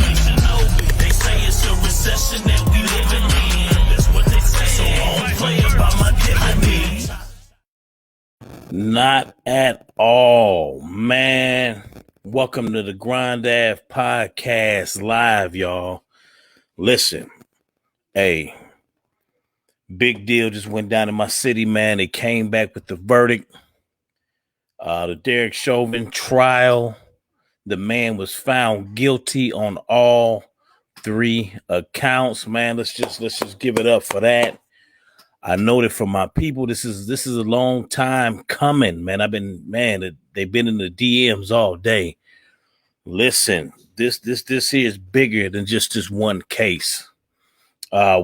inflation over. They say it's a recession that we living in. That's what they say. So I don't play about my dignity. Not at all, man. Welcome to the Grind AVE podcast live, y'all. Listen, hey, big deal just went down in my city, man. They came back with the verdict. The Derek Chauvin Trial. The man was found guilty on all 3 accounts, man. Let's just give it up for that. I know that from my people, this is a long time coming, man. They've been in the DMs all day. Listen, this here is bigger than just this one case.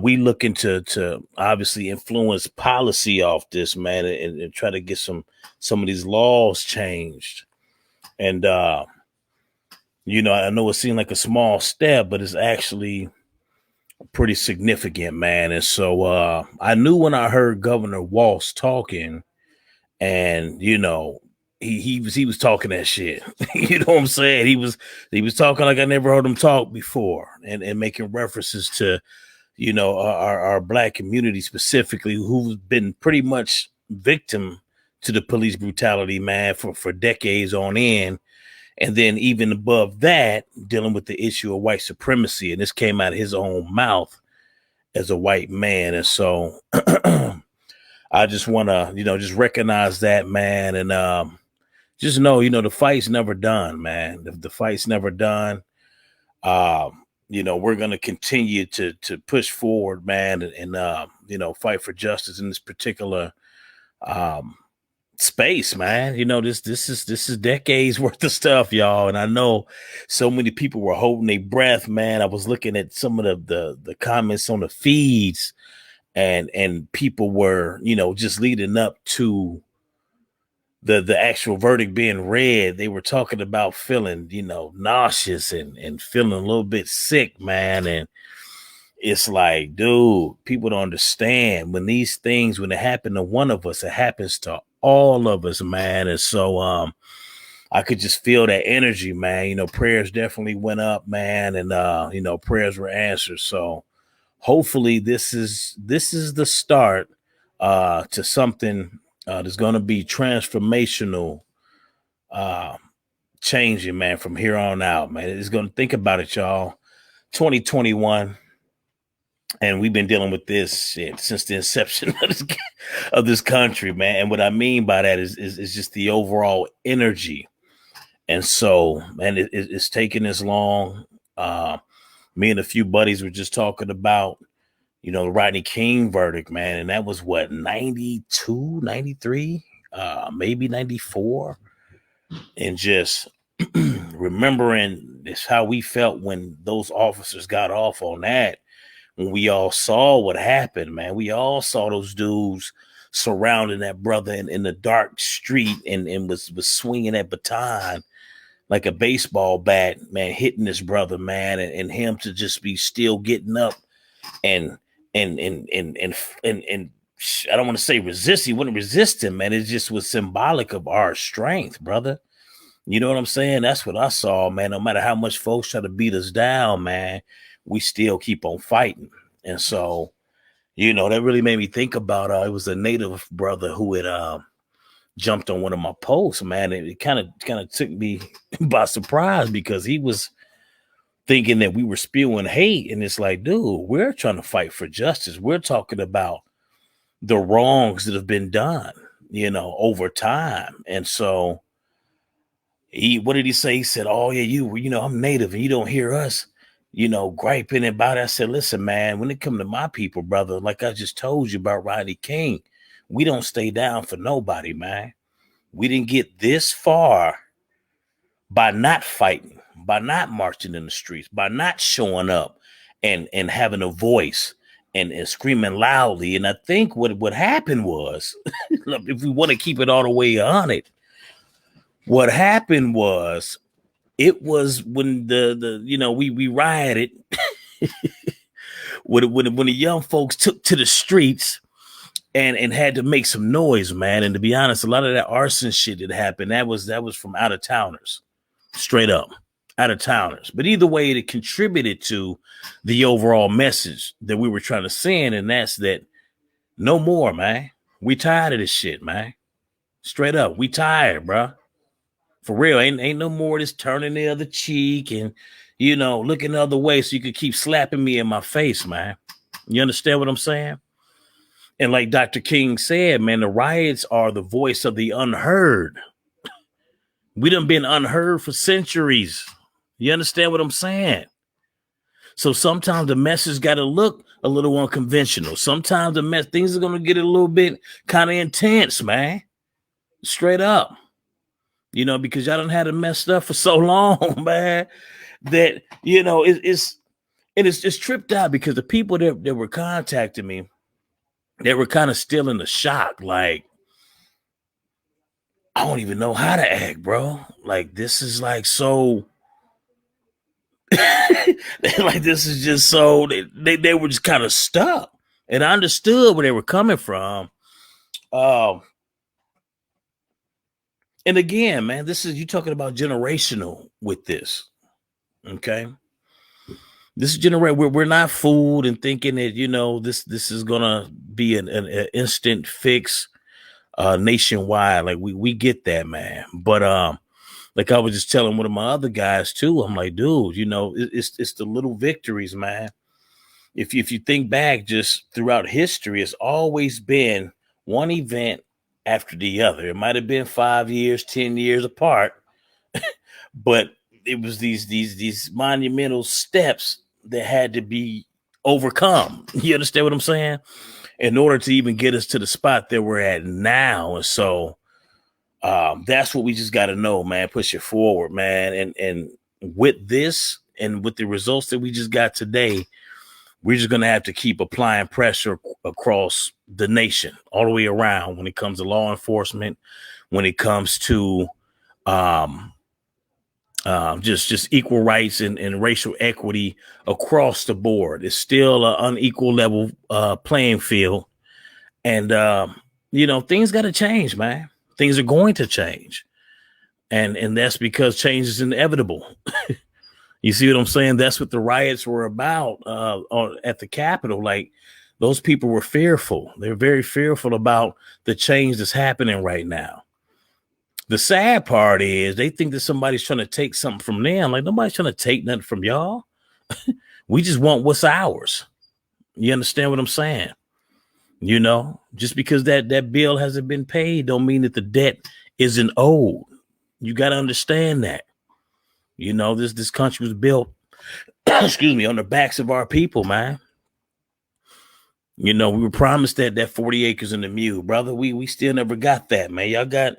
We looking to obviously influence policy off this, man, and try to get some of these laws changed. And I know it seemed like a small step, but it's actually pretty significant, man. And so I knew when I heard Governor Walz talking, and he was talking that shit. You know what I'm saying? He was talking like I never heard him talk before, and making references to our black community specifically, who's been pretty much victim to the police brutality, man, for decades on end. And then even above that, dealing with the issue of white supremacy. And this came out of his own mouth as a white man. And so I just want to, just recognize that, man. And just know, the fight's never done, man. The fight's never done. We're going to continue to push forward, man, and fight for justice in this particular space, man. This is decades worth of stuff, y'all. And I know so many people were holding their breath, man. I was looking at some of the comments on the feeds, and people were, just leading up to the actual verdict being read. They were talking about feeling, nauseous and feeling a little bit sick, man. And it's like, dude, people don't understand when these things, when it happened to one of us, it happens to all of us, man. And so I could just feel that energy, man. Prayers definitely went up, man, and prayers were answered. So hopefully this is the start to something that's going to be transformational, changing, man, from here on out, man. It's going to, think about it, y'all. 2021. And we've been dealing with this shit since the inception of this country, man. And what I mean by that is just the overall energy. And so, man, it's taking this long. Me and a few buddies were just talking about, the Rodney King verdict, man. And that was what, 92, 93, maybe 94. And just remembering this, how we felt when those officers got off on that. When we all saw what happened, man, we all saw those dudes surrounding that brother in the dark street and was swinging that baton like a baseball bat, man, hitting this brother, man, and him to just be still getting up and I don't want to say resist. He wouldn't resist him, man. It just was symbolic of our strength, brother. You know what I'm saying? That's what I saw, man. No matter how much folks try to beat us down, man, we still keep on fighting. And so, that really made me think about, it was a Native brother who had jumped on one of my posts, man. It kind of took me by surprise, because he was thinking that we were spewing hate. And it's like, dude, we're trying to fight for justice. We're talking about the wrongs that have been done, over time. And so what did he say? He said, oh yeah, I'm Native and you don't hear us, griping about it. I said, listen, man, when it come to my people, brother, like I just told you about Rodney King, we don't stay down for nobody, man. We didn't get this far by not fighting, by not marching in the streets, by not showing up and having a voice and screaming loudly. And I think what happened was, if we want to keep it all the way on it, what happened was, it was when we rioted when the young folks took to the streets and had to make some noise, man. And to be honest, a lot of that arson shit that happened, that was from out of towners, straight up out of towners. But either way, it contributed to the overall message that we were trying to send. And that's that no more, man. We tired of this shit, man. Straight up. We tired, bro. For real. Ain't no more this turning the other cheek and, looking the other way so you could keep slapping me in my face, man. You understand what I'm saying? And like Dr. King said, man, the riots are the voice of the unheard. We done been unheard for centuries. You understand what I'm saying? So sometimes the message got to look a little unconventional. Sometimes things are going to get a little bit kind of intense, man. Straight up. Because y'all done had it messed up for so long, man, that, it's tripped out because the people that were contacting me, they were kind of still in the shock. Like, I don't even know how to act, bro. Like, this is like so... like this is just so they were just kind of stuck, and I understood where they were coming from. And again, man, this is you talking about generational with this. Okay, this is we're not fooled and thinking that this is gonna be an instant fix nationwide. Like we get that, man, but like I was just telling one of my other guys too, I'm like, dude, it's the little victories, man. If you think back just throughout history, it's always been one event after the other. It might have been 5 years, 10 years apart, but it was these monumental steps that had to be overcome. You understand what I'm saying? In order to even get us to the spot that we're at now. And so that's what we just got to know, man. Push it forward, man. And with this and with the results that we just got today, we're just going to have to keep applying pressure across the nation all the way around when it comes to law enforcement, when it comes to just equal rights and racial equity across the board. It's still an unequal level playing field. And, things got to change, man. Things are going to change. And that's because change is inevitable. You see what I'm saying? That's what the riots were about at the Capitol. Like, those people were fearful. They're very fearful about the change that's happening right now. The sad part is they think that somebody's trying to take something from them. Like, nobody's trying to take nothing from y'all. We just want what's ours. You understand what I'm saying? Just because that bill hasn't been paid don't mean that the debt isn't owed. You got to understand that. This country was built, excuse me, on the backs of our people, man. We were promised that 40 acres and a mule, brother. We still never got that, man. Y'all got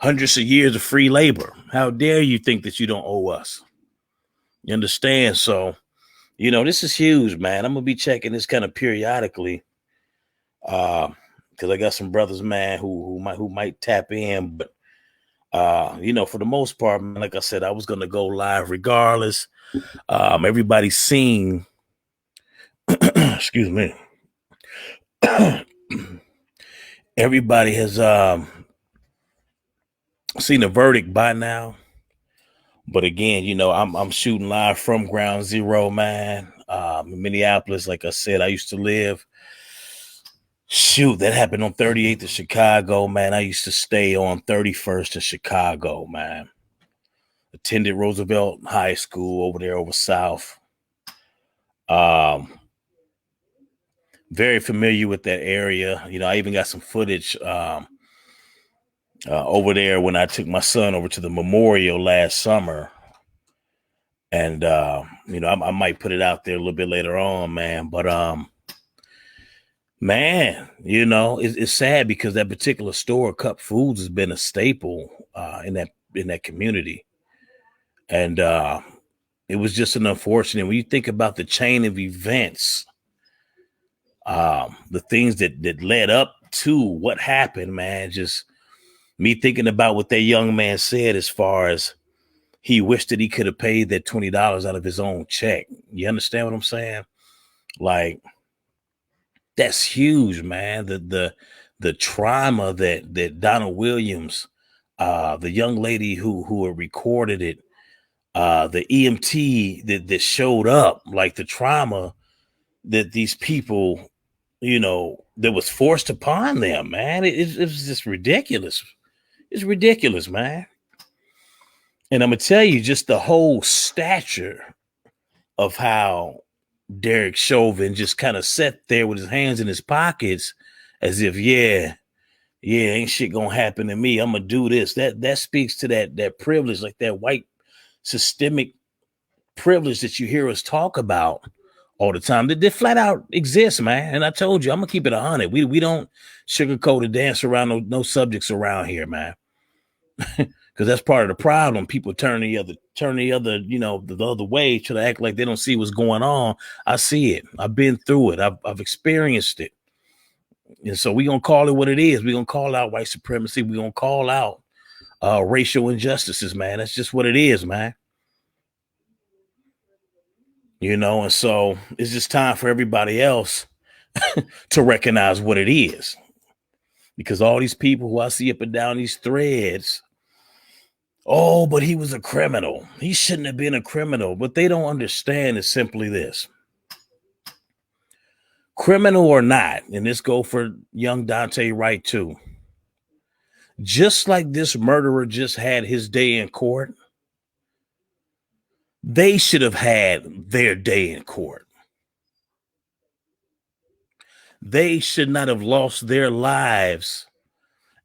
hundreds of years of free labor. How dare you think that you don't owe us? You understand? So, this is huge, man. I'm going to be checking this kind of periodically. Because I got some brothers, man, who might tap in, but for the most part, man, like I said, I was gonna go live regardless. Everybody's seen, excuse me, everybody has seen the verdict by now. But again, I'm shooting live from ground zero, man. In Minneapolis, like I said, I used to live. Shoot, that happened on 38th in Chicago, man. I used to stay on 31st in Chicago, man. Attended Roosevelt High School over there over south. Very familiar with that area. I even got some footage over there when I took my son over to the memorial last summer. And, I might put it out there a little bit later on, man. But, man, it's sad because that particular store, Cup Foods, has been a staple in that community. And it was just an unfortunate, when you think about the chain of events, the things that led up to what happened, man, just me thinking about what that young man said as far as he wished that he could have paid that $20 out of his own check. You understand what I'm saying? Like, that's huge, man. The trauma that Donna Williams, the young lady who recorded it, the EMT that showed up, like the trauma that these people, that was forced upon them, man. It was just ridiculous. It's ridiculous, man. And I'm gonna tell you, just the whole stature of how Derek Chauvin just kind of sat there with his hands in his pockets, as if, yeah, ain't shit gonna happen to me. I'm gonna do this. That speaks to that privilege, like that white systemic privilege that you hear us talk about all the time. That flat out exists, man. And I told you, I'm gonna keep it 100. We don't sugarcoat or dance around no subjects around here, man. Because that's part of the problem. People turn the other, the other way, try to act like they don't see what's going on. I see it. I've been through it. I've experienced it. And so we're going to call it what it is. We're going to call out white supremacy. We're going to call out racial injustices, man. That's just what it is, man. And so it's just time for everybody else to recognize what it is. Because all these people who I see up and down these threads, oh, but he was a criminal. He shouldn't have been a criminal. What they don't understand is simply this. Criminal or not, and this go for young Dante Wright too. Just like this murderer just had his day in court, they should have had their day in court. They should not have lost their lives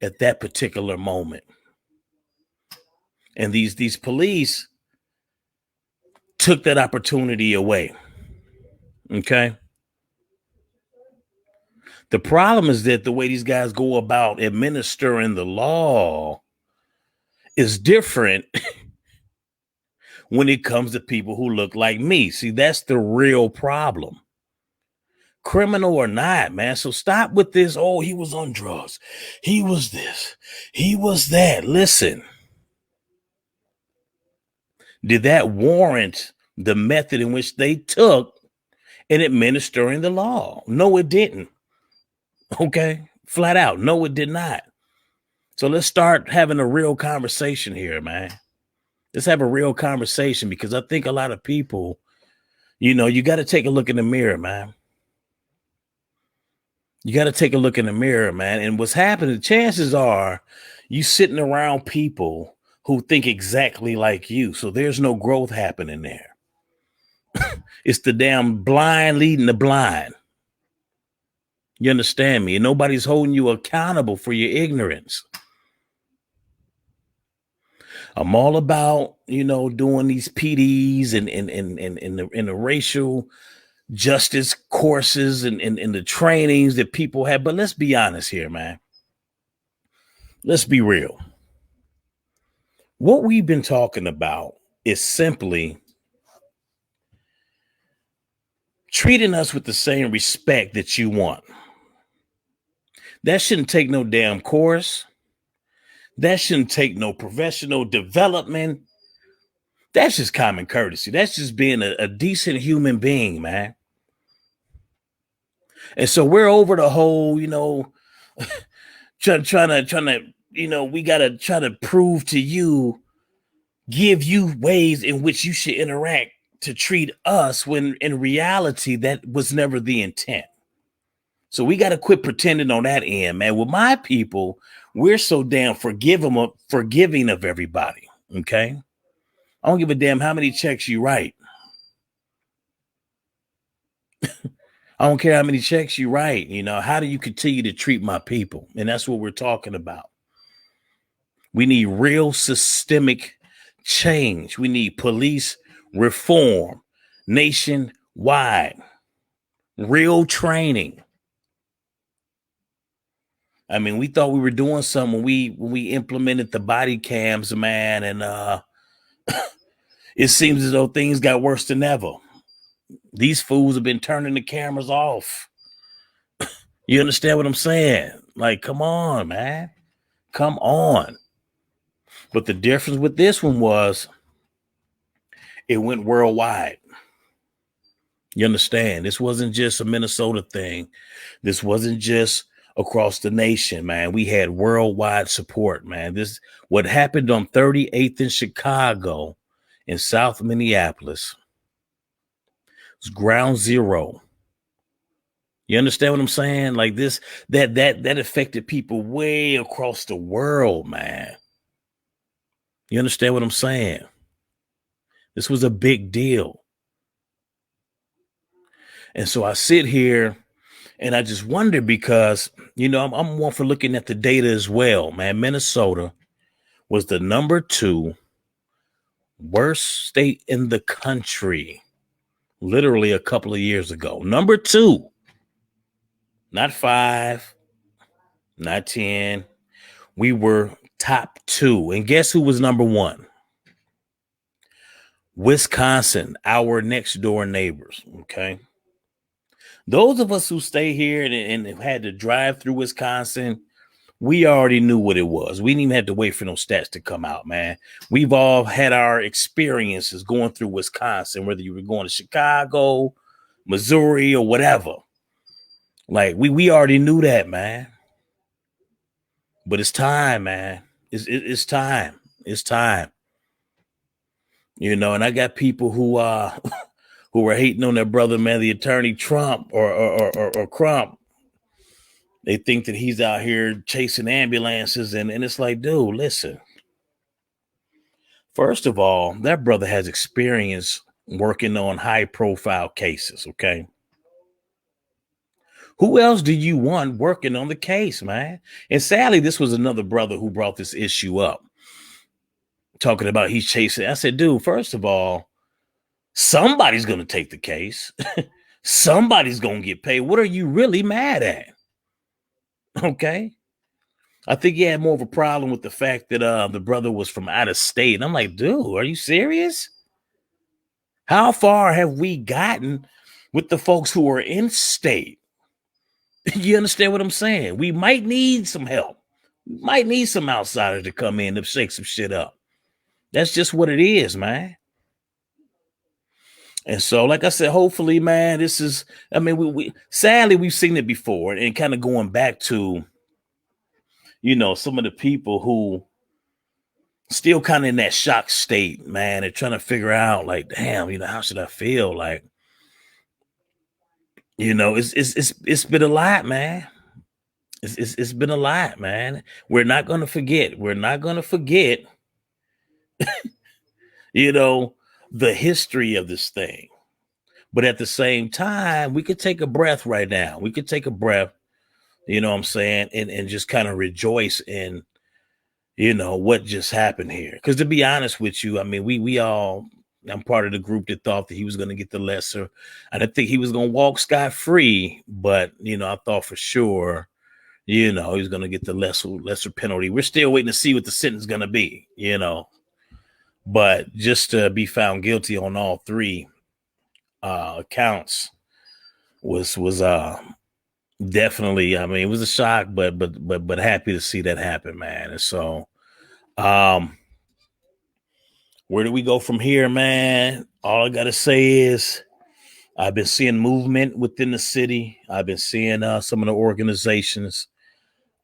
at that particular moment. And these police took that opportunity away. Okay. The problem is that the way these guys go about administering the law is different when it comes to people who look like me. See, that's the real problem. Criminal or not, man. So stop with this. Oh, he was on drugs. He was this. He was that. Listen. Did that warrant the method in which they took in administering the law? No, it didn't. Okay, flat out. No, it did not. So let's start having a real conversation here, man. Let's have a real conversation, because I think a lot of people, you got to take a look in the mirror, man. You got to take a look in the mirror, man. And what's happening, chances are you sitting around people who think exactly like you. So there's no growth happening there. It's the damn blind leading the blind. You understand me? And nobody's holding you accountable for your ignorance. I'm all about, doing these PDs and in the racial justice courses and the trainings that people have. But let's be honest here, man. Let's be real. What we've been talking about is simply treating us with the same respect that you want. That shouldn't take no damn course. That shouldn't take no professional development. That's just common courtesy. That's just being a decent human being, man. And so we're over the whole, trying to, we got to try to prove to you, give you ways in which you should interact to treat us, when in reality, that was never the intent. So we got to quit pretending on that end, man. With my people, we're so damn forgiving of everybody. Okay. I don't give a damn how many checks you write. I don't care how many checks you write. How do you continue to treat my people? And that's what we're talking about. We need real systemic change. We need police reform nationwide, real training. I mean, we thought we were doing something when we implemented the body cams, man. And it seems as though things got worse than ever. These fools have been turning the cameras off. You understand what I'm saying? Like, come on, man. Come on. But the difference with this one was it went worldwide. You understand? This wasn't just a Minnesota thing. This wasn't just across the nation, man. We had worldwide support, man. What happened on 38th in Chicago in South Minneapolis. It's ground zero. You understand what I'm saying? Like this, that affected people way across the world, man. You understand what I'm saying? This was a big deal. And so I sit here and I just wonder because, I'm one for looking at the data as well, man. Minnesota was the number 2 worst state in the country, literally a couple of years ago. Number 2, not 5, not 10. We were top 2. And guess who was number 1? Wisconsin, our next door neighbors. Okay. Those of us who stay here and had to drive through Wisconsin, we already knew what it was. We didn't even have to wait for no stats to come out, man. We've all had our experiences going through Wisconsin, whether you were going to Chicago, Missouri, or whatever. Like we already knew that, man. But it's time, man. It's time. It's time. And I got people who who are hating on their brother, man, the attorney Trump or Crump. They think that he's out here chasing ambulances. And it's like, dude, listen. First of all, that brother has experience working on high profile cases. Okay. Who else do you want working on the case, man? And sadly, this was another brother who brought this issue up, talking about he's chasing. I said, dude, first of all, somebody's going to take the case. Somebody's going to get paid. What are you really mad at? Okay. I think he had more of a problem with the fact that the brother was from out of state. And I'm like, dude, are you serious? How far have we gotten with the folks who are in state? You understand what I'm saying? We might need some help. We might need some outsiders to come in to shake some shit up. That's just what it is, man. And so, like I said, hopefully, man, this is, we sadly, we've seen it before, and kind of going back to, some of the people who still kind of in that shock state, man. They're trying to figure out, like, damn, how should I feel? Like, it's been a lot, man. It's been a lot, man. We're not going to forget. We're not going to forget, the history of this thing. But at the same time, we could take a breath right now. We could take a breath, you know what I'm saying, and just kind of rejoice in, what just happened here. Because to be honest with you, we all, I'm part of the group that thought that he was going to get the lesser. I didn't think he was going to walk scot-free, but, I thought for sure, he was going to get the lesser penalty. We're still waiting to see what the sentence is going to be, But just to be found guilty on all 3 accounts was definitely, it was a shock, but happy to see that happen, man. And so where do we go from here, man? All I gotta say is I've been seeing movement within the city. I've been seeing some of the organizations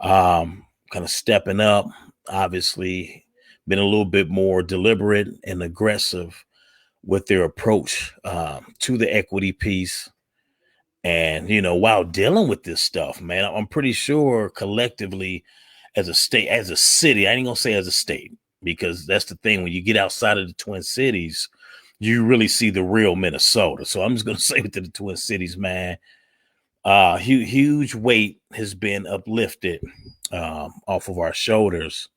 kind of stepping up, obviously been a little bit more deliberate and aggressive with their approach to the equity piece. And, while dealing with this stuff, man, I'm pretty sure collectively as a state, as a city, I ain't gonna say as a state, because that's the thing. When you get outside of the Twin Cities, you really see the real Minnesota. So I'm just gonna say within the Twin Cities, man, huge weight has been uplifted off of our shoulders.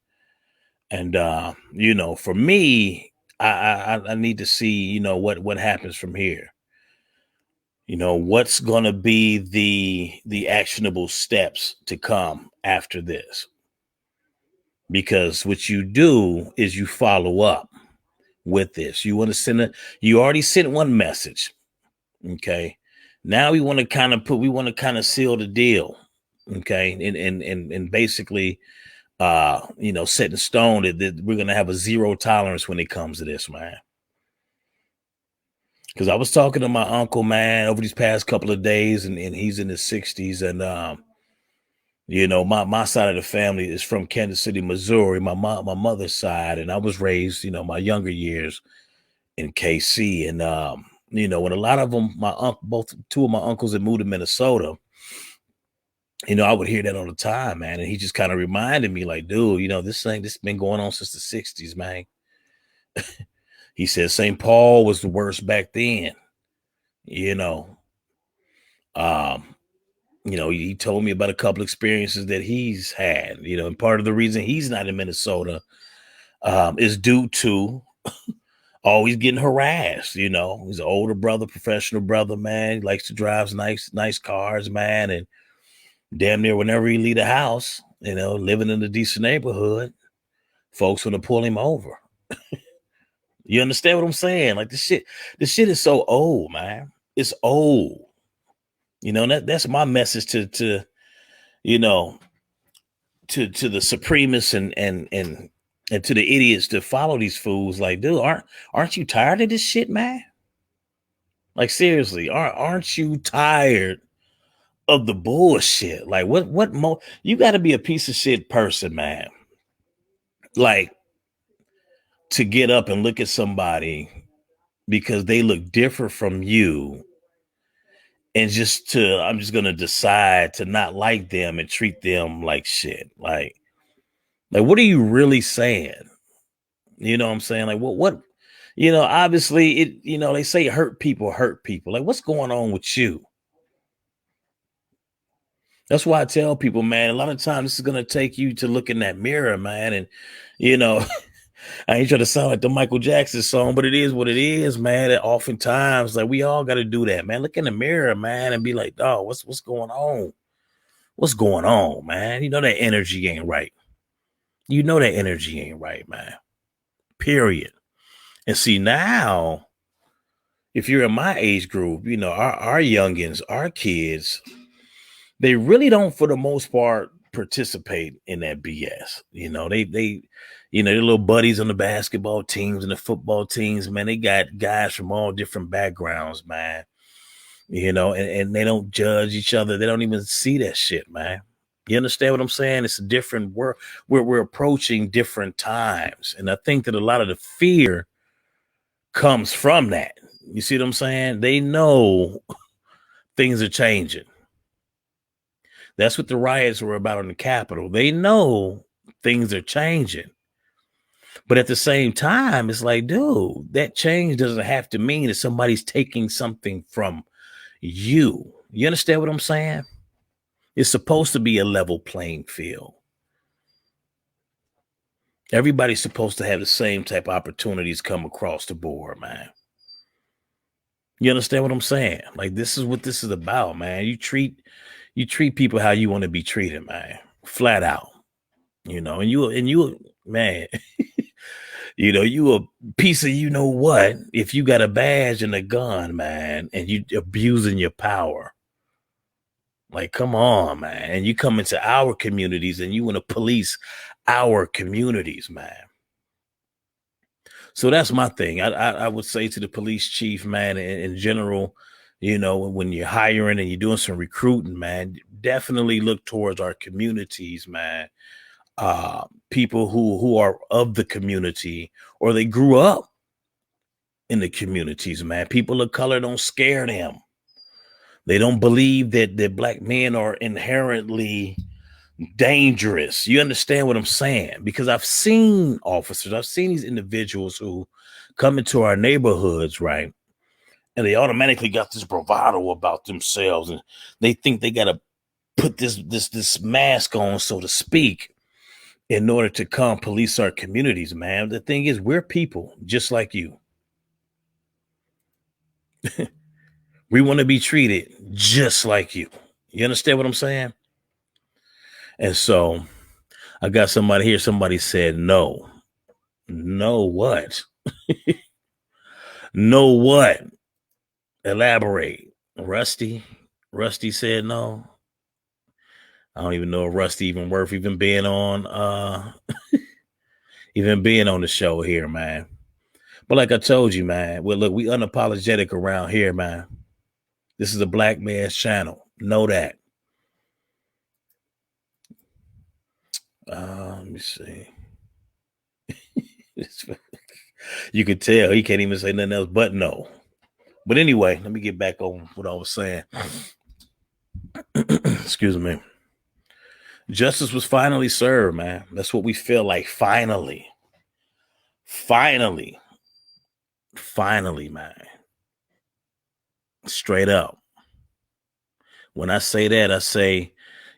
And, for me, I need to see, what happens from here. What's going to be the actionable steps to come after this? Because what you do is you follow up with this. You want to you already sent one message. Okay. Now we want to kind of seal the deal. Okay. And basically, set in stone that we're going to have a zero tolerance when it comes to this, man. Because I was talking to my uncle, man, over these past couple of days, and he's in his 60s. And, my side of the family is from Kansas City, Missouri, my mother's side. And I was raised, my younger years in KC. And when a lot of them, two of my uncles had moved to Minnesota, I would hear that all the time, man. And he just kind of reminded me, like, dude, this has been going on since the 60s, man. He said St. Paul was the worst back then, you know. He told me about a couple experiences that he's had, and part of the reason he's not in Minnesota is due to always getting harassed. He's an older brother, professional brother, man. He likes to drive nice cars, man. And damn near whenever he leave the house, living in a decent neighborhood, folks want to pull him over. You understand what I'm saying? Like this shit is so old, man. It's old. That's my message to the supremists and to the idiots that follow these fools. Like, dude, aren't you tired of this shit, man? Like, seriously, aren't you tired of the bullshit? Like, what more? You got to be a piece of shit person, man. Like, to get up and look at somebody because they look different from you, and I'm just gonna decide to not like them and treat them like shit. Like what are you really saying? You know what I'm saying? Like what obviously they say hurt people. Like, what's going on with you? That's why I tell people, man, a lot of times this is gonna take you to look in that mirror, man. And I ain't trying to sound like the Michael Jackson song, but it is what it is, man. And oftentimes, like, we all got to do that, man. Look in the mirror, man, and be like, "Dog, what's going on? What's going on, man? That energy ain't right. That energy ain't right, man. Period." And see, now, if you're in my age group, our youngins, our kids, they really don't, for the most part, participate in that BS. Their little buddies on the basketball teams and the football teams, man, they got guys from all different backgrounds, man. And they don't judge each other. They don't even see that shit, man. You understand what I'm saying? It's a different world. We're approaching different times. And I think that a lot of the fear comes from that. You see what I'm saying? They know things are changing. That's what the riots were about on the Capitol. They know things are changing. But at the same time, it's like, dude, that change doesn't have to mean that somebody's taking something from you. You understand what I'm saying? It's supposed to be a level playing field. Everybody's supposed to have the same type of opportunities come across the board, man. You understand what I'm saying? Like, this is what this is about, man. You treat people how you want to be treated, man. Flat out. And you man, you a piece of what if you got a badge and a gun, man, and you abusing your power. Like, come on, man. And you come into our communities and you want to police our communities, man. So that's my thing. I would say to the police chief, man, in general, when you're hiring and you're doing some recruiting, man, definitely look towards our communities, man. People who are of the community, or they grew up in the communities, man. People of color don't scare them. They don't believe that Black men are inherently dangerous. You understand what I'm saying? Because I've seen officers, I've seen these individuals who come into our neighborhoods, right? And they automatically got this bravado about themselves, and they think they got to put this mask on, so to speak, in order to come police our communities, man. The thing is, we're people just like you. We want to be treated just like you. You understand what I'm saying? And so I got somebody here. Somebody said, no. No what? No what? Elaborate. Rusty said no. I don't even know if Rusty even worth even being on the show here, man. But like I told you, man, well, look, we unapologetic around here, man. This is a Black man's channel. Know that. Let me see. You could tell he can't even say nothing else but no. But anyway, let me get back on what I was saying. Excuse me. Justice was finally served, man. That's what we feel like. Finally, man. Straight up. When I say that, I say,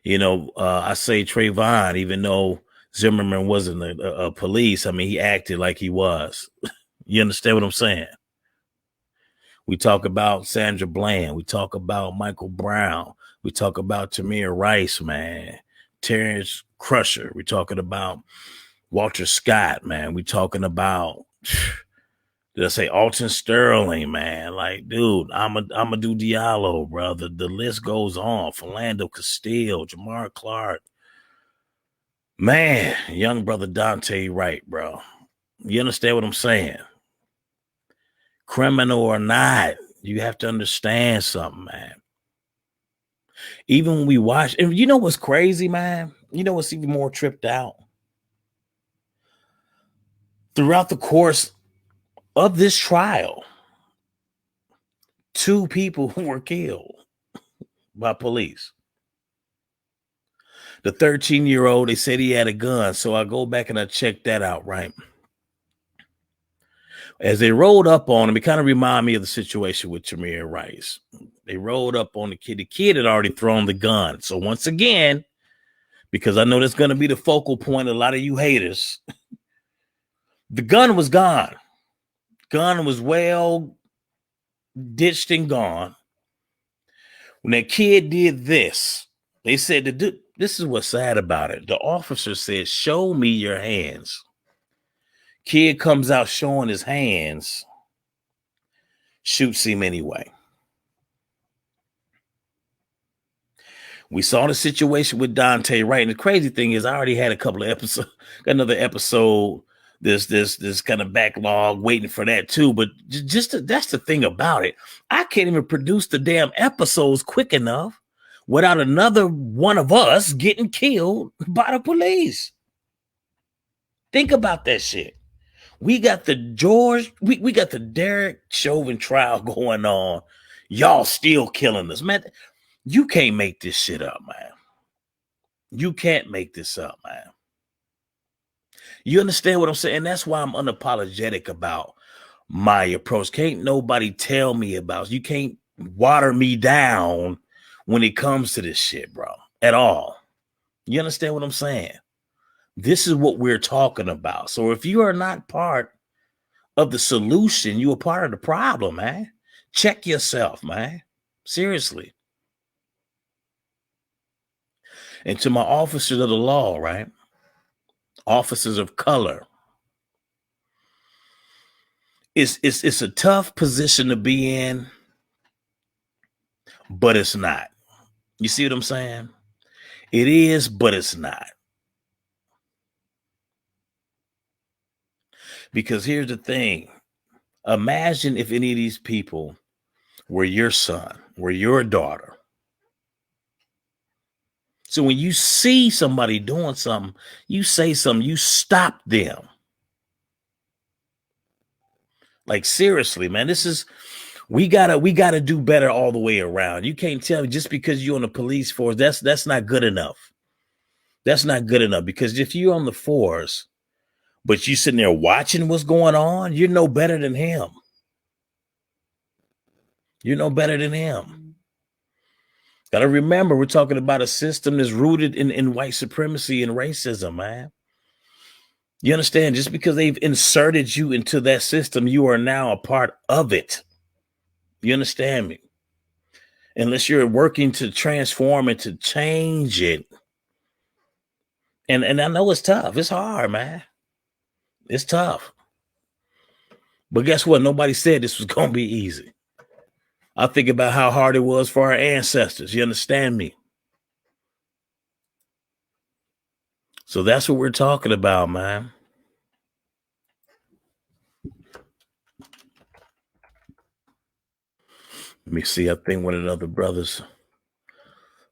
I say Trayvon, even though Zimmerman wasn't a police. I mean, he acted like he was. You understand what I'm saying? We talk about Sandra Bland. We talk about Michael Brown. We talk about Tamir Rice, man. Terrence Crusher. We're talking about Walter Scott, man. We talking about, did I say Alton Sterling, man? Like, dude, Amadou Diallo, brother. The list goes on. Philando Castile, Jamar Clark. Man, young brother Dante Wright, bro. You understand what I'm saying? Criminal or not, you have to understand something, man. Even when we watch, and you know what's crazy, man? You know what's even more tripped out? Throughout the course of this trial, 2 people were killed by police. The 13-year-old, they said he had a gun. So I go back and I check that out, right? As they rolled up on him, it kind of reminded me of the situation with Tamir Rice. They rolled up on the kid. The kid had already thrown the gun. So once again, because I know that's going to be the focal point of a lot of you haters, the gun was gone. Gun was well ditched and gone. When that kid did this, they said, this is what's sad about it. The officer said, show me your hands. Kid comes out showing his hands, shoots him anyway. We saw the situation with Dante Wright. And the crazy thing is, I already had a couple of episodes, got another episode, this kind of backlog waiting for that too. But that's the thing about it. I can't even produce the damn episodes quick enough without another one of us getting killed by the police. Think about that shit. We got the we got the Derek Chauvin trial going on. Y'all still killing us, man. You can't make this shit up, man. You can't make this up, man. You understand what I'm saying? That's why I'm unapologetic about my approach. Can't nobody tell me about. You can't water me down when it comes to this shit, bro, at all. You understand what I'm saying? This is what we're talking about. So if you are not part of the solution, you are part of the problem, man. Check yourself, man. Seriously. And to my officers of the law, right? Officers of color. It's a tough position to be in, but it's not. You see what I'm saying? It is, but it's not. Because here's the thing. Imagine if any of these people were your son, were your daughter. So when you see somebody doing something, you say something, you stop them. Like, seriously, man, we gotta do better all the way around. You can't tell me just because you're on the police force, that's not good enough. That's not good enough, because if you're on the force, but you sitting there watching what's going on, you're no better than him. You're no better than him. Got to remember, we're talking about a system that's rooted in white supremacy and racism, man. You understand? Just because they've inserted you into that system, you are now a part of it. You understand me? Unless you're working to transform it, to change it. And I know it's tough. It's hard, man. It's tough. But guess what? Nobody said this was going to be easy. I think about how hard it was for our ancestors. You understand me? So that's what we're talking about, man. Let me see. I think one of the other brothers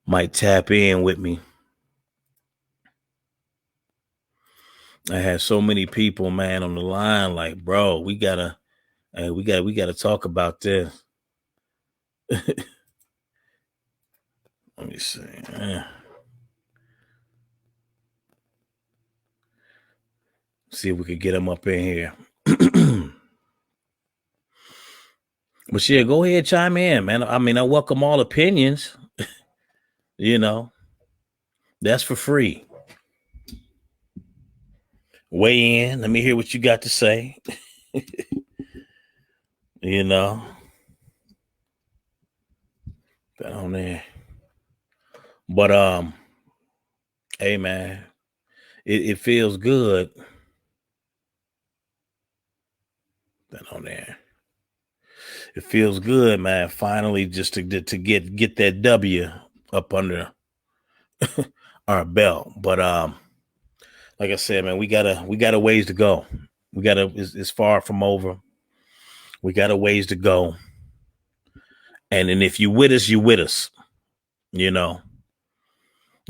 might tap in with me. I had so many people, man, on the line. Like, bro, we gotta talk about this. Let me see. See if we could get them up in here. But yeah, go ahead, chime in, man. I mean, I welcome all opinions. You know, that's for free. Weigh in. Let me hear what you got to say. You know, that on there. But hey, man, it feels good. That on there. It feels good, man. Finally, just to get that W up under our belt. But like I said, man, we got a ways to go. It's far from over. We got a ways to go. And if you with us, you with us. You know.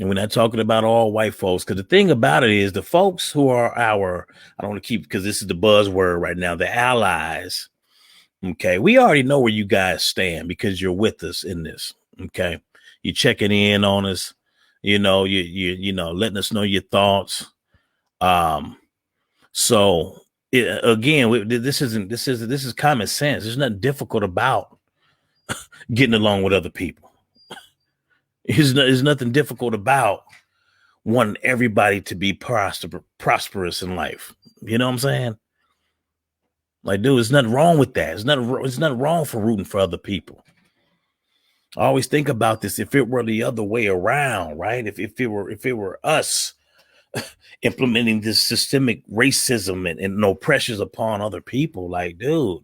And we're not talking about all white folks, because the thing about it is the folks who are I don't want to keep, because this is the buzzword right now, the allies. Okay, we already know where you guys stand because you're with us in this. Okay, you're checking in on us. You know, you know, letting us know your thoughts. So again, this is common sense. There's nothing difficult about getting along with other people. There's nothing difficult about wanting everybody to be prosperous in life. You know what I'm saying? Like, dude, there's nothing wrong with that. It's nothing wrong for rooting for other people. I always think about this. If it were the other way around, right? If it were us implementing this systemic racism and no pressures upon other people, like, dude,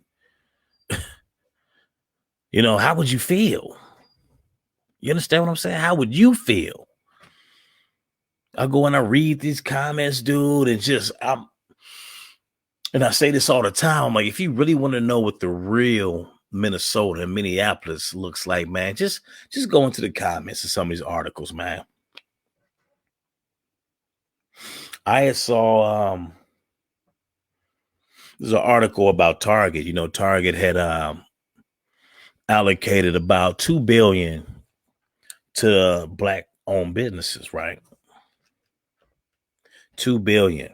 you know, how would you feel? You understand what I'm saying? How would you feel? I go and I read these comments, dude, and I say this all the time. I'm like, if you really want to know what the real Minnesota and Minneapolis looks like, man, just go into the comments of some of these articles, man. I saw there's an article about Target. You know, Target had allocated about $2 billion to Black-owned businesses, right? $2 billion.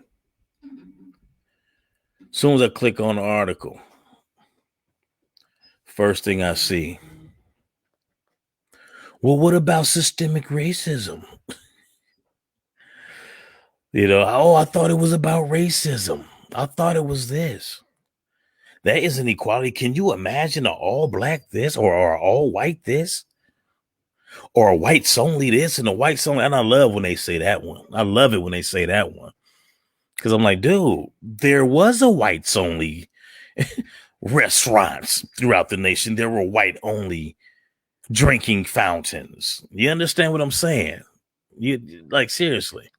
As soon as I click on the article, first thing I see, well, what about systemic racism? You know, oh, I thought it was about racism. I thought it was this. That is an equality. Can you imagine an all black this or all white this? Or a whites only this and a whites only? And I love when they say that one. I love it when they say that one. Because I'm like, dude, there was a whites only restaurants throughout the nation. There were white only drinking fountains. You understand what I'm saying? You like, seriously.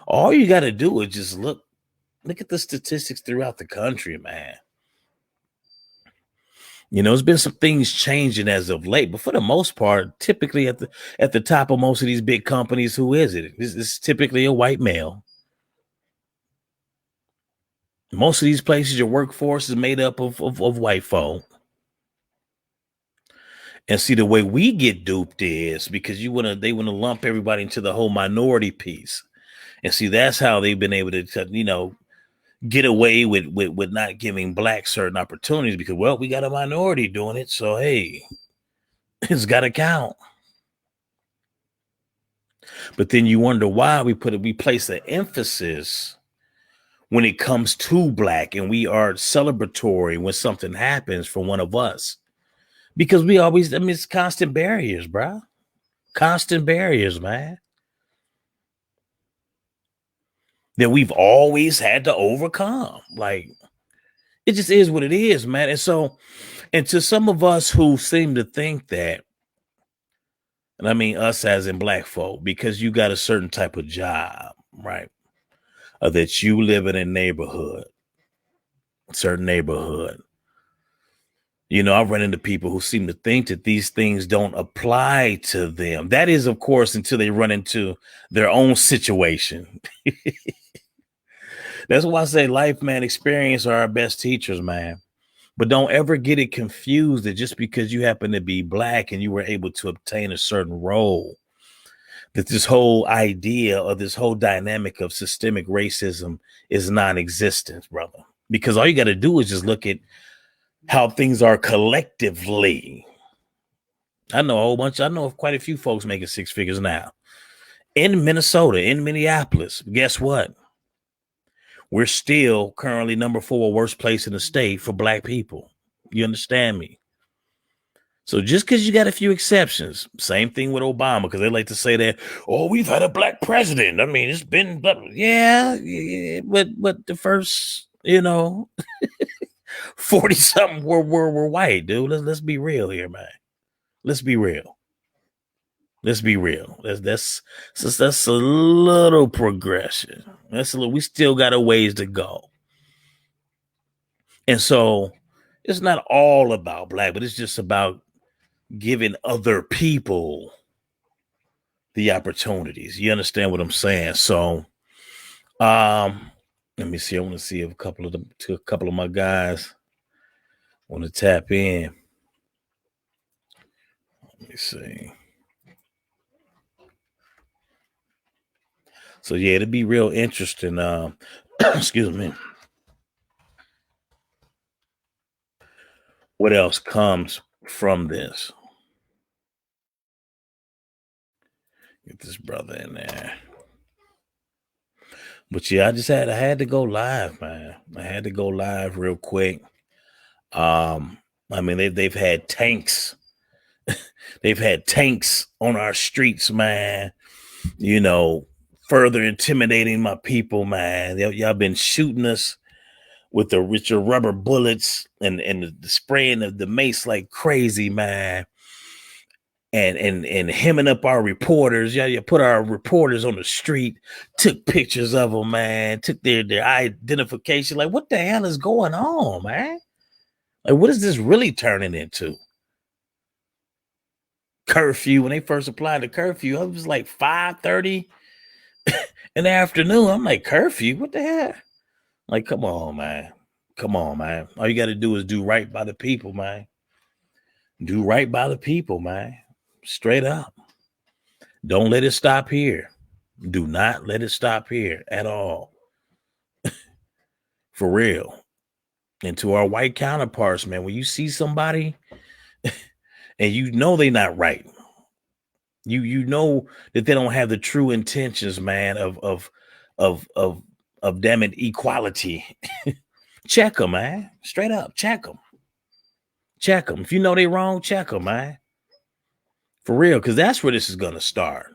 All you got to do is just look at the statistics throughout the country, man. You know, there's been some things changing as of late, but for the most part, typically at the top of most of these big companies, who is it? It's typically a white male. Most of these places, your workforce is made up of white folk. And see, the way we get duped is because they want to lump everybody into the whole minority piece. And see, that's how they've been able to, you know, get away with not giving blacks certain opportunities because, well, we got a minority doing it. So, hey, it's got to count. But then you wonder why we place an emphasis when it comes to black, and we are celebratory when something happens for one of us, because we always, I mean, it's constant barriers, bro. Constant barriers, man, that we've always had to overcome. Like, it just is what it is, man. And so, and to some of us who seem to think that, and I mean us as in black folk, because you got a certain type of job, right? Or that you live in a neighborhood, certain neighborhood. You know, I run into people who seem to think that these things don't apply to them. That is, of course, until they run into their own situation. That's why I say life, man, experience are our best teachers, man. But don't ever get it confused that just because you happen to be black and you were able to obtain a certain role, that this whole idea or this whole dynamic of systemic racism is non-existent, brother. Because all you got to do is just look at how things are collectively. I know quite a few folks making six figures now. In Minnesota, in Minneapolis, guess what? We're still currently number 4 worst place in the state for black people. You understand me? So just because you got a few exceptions, same thing with Obama, because they like to say that, oh, we've had a black president. I mean, it's been, yeah, but the first, 40 something were white, dude. Let's be real here, man. Let's be real. Let's be real. That's a little progression. We still got a ways to go. And so it's not all about black, but it's just about giving other people the opportunities. You understand what I'm saying? So let me see. I want to see if a couple of my guys want to tap in. Let me see. So yeah, it'll be real interesting. Excuse me. What else comes from this? Get this brother in there. But yeah, I had to go live, man. I had to go live real quick. I mean, they've had tanks. They've had tanks on our streets, man. Further intimidating my people, man. Y'all been shooting us with the richer rubber bullets and the spraying of the mace like crazy, man. And hemming up our reporters. Yeah, you put our reporters on the street, took pictures of them, man, took their identification. Like, what the hell is going on, man? Like, what is this really turning into? Curfew. When they first applied the curfew, it was like 5:30 in the afternoon. I'm like, curfew? What the hell? Like, come on, man. Come on, man. All you got to do is do right by the people, man. Do right by the people, man. Straight up. Don't let it stop here. Do not let it stop here at all. For real. And to our white counterparts, man, when you see somebody and you know they're not right, you know that they don't have the true intentions, man, of damn it, equality. Check them, man. Straight up, check them. Check them. If you know they're wrong, check them, man. For real, because that's where this is gonna start.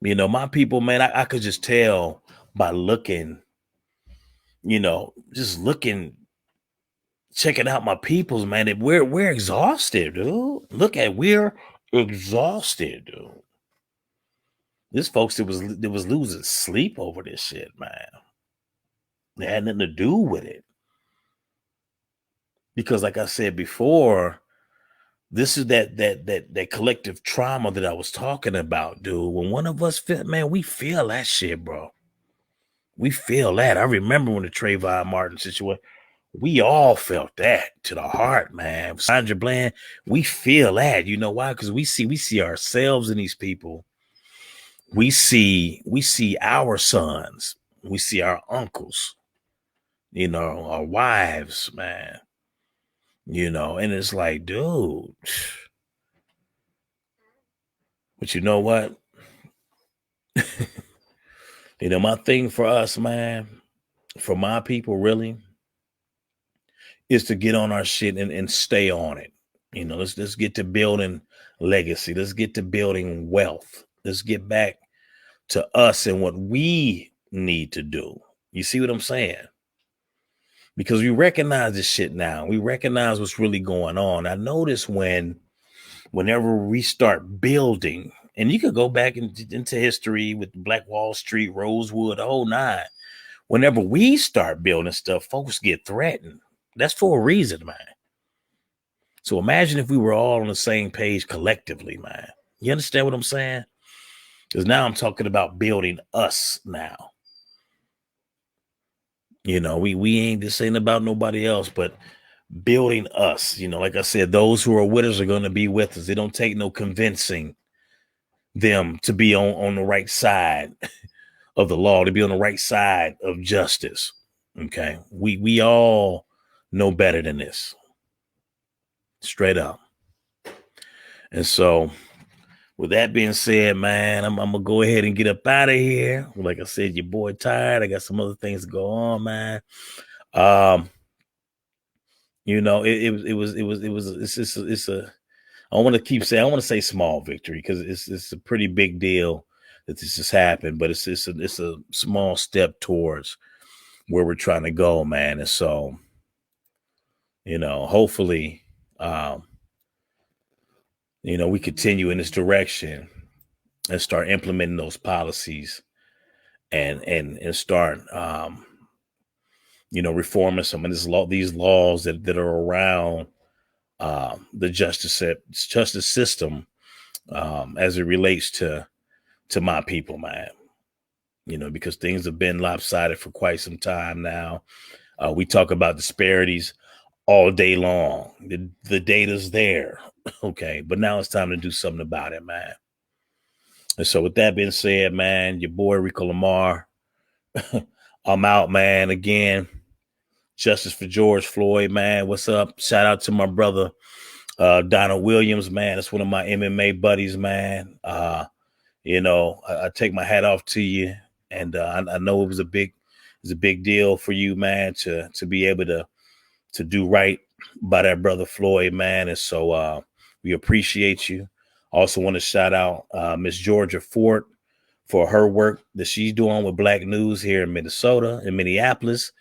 My people, man, I could just tell by looking, just looking, checking out my peoples, man. That we're exhausted, dude. We're exhausted, dude. This folks that was losing sleep over this shit, man. They had nothing to do with it. Because like I said before, this is that collective trauma that I was talking about, dude. When one of us feel, man, we feel that shit, bro. We feel that. I remember when the Trayvon Martin situation, we all felt that to the heart, man. Sandra Bland, we feel that. You know why? Because we see ourselves in these people. We see our sons. We see our uncles, our wives, man. And it's like, dude. But you know what? My thing for us, man, for my people, really, is to get on our shit and stay on it. Let's get to building legacy. Let's get to building wealth. Let's get back to us and what we need to do. You see what I'm saying? Because we recognize this shit now. We recognize what's really going on. I notice whenever we start building, and you could go back into history with Black Wall Street, Rosewood, the whole nine. Whenever we start building stuff, folks get threatened. That's for a reason, man. So imagine if we were all on the same page collectively, man. You understand what I'm saying? Because now I'm talking about building us now. We ain't, this ain't about nobody else, but building us. Like I said, those who are with us are going to be with us. It don't take no convincing them to be on the right side of the law, to be on the right side of justice. Okay. We all know better than this. Straight up. And so with that being said, man, I'm going to go ahead and get up out of here. Like I said, your boy tired. I got some other things to go on, man. I want to keep saying, I want to say small victory because it's a pretty big deal that this has happened, but it's a small step towards where we're trying to go, man. And so, hopefully, we continue in this direction and start implementing those policies and start, reforming some of these laws that are around the justice system as it relates to my people, man. Because things have been lopsided for quite some time now. We talk about disparities all day long. The data's there. Okay. But now it's time to do something about it, man. And so with that being said, man, your boy Rico Lamar, I'm out, man. Again, justice for George Floyd, man. What's up? Shout out to my brother, Donald Williams, man. That's one of my MMA buddies, man. I take my hat off to you. And I know it was a big deal for you, man, to be able to do right by that brother Floyd, man. And so we appreciate you. Also want to shout out Miss Georgia Fort for her work that she's doing with Black News here in Minneapolis.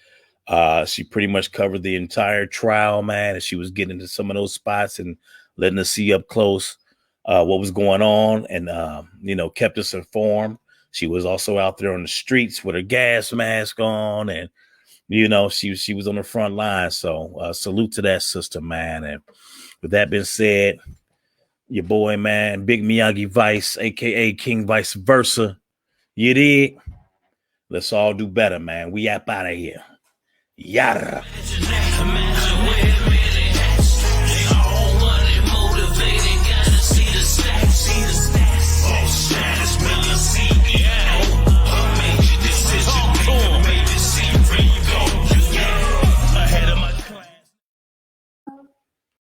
She pretty much covered the entire trial, man, and she was getting into some of those spots and letting us see up close what was going on and, kept us informed. She was also out there on the streets with her gas mask on and, she was on the front line. So salute to that sister, man. And with that being said, your boy, man, Big Miyagi Vice, a.k.a. King Vice Versa. You dig? Let's all do better, man. We up out of here. Yada.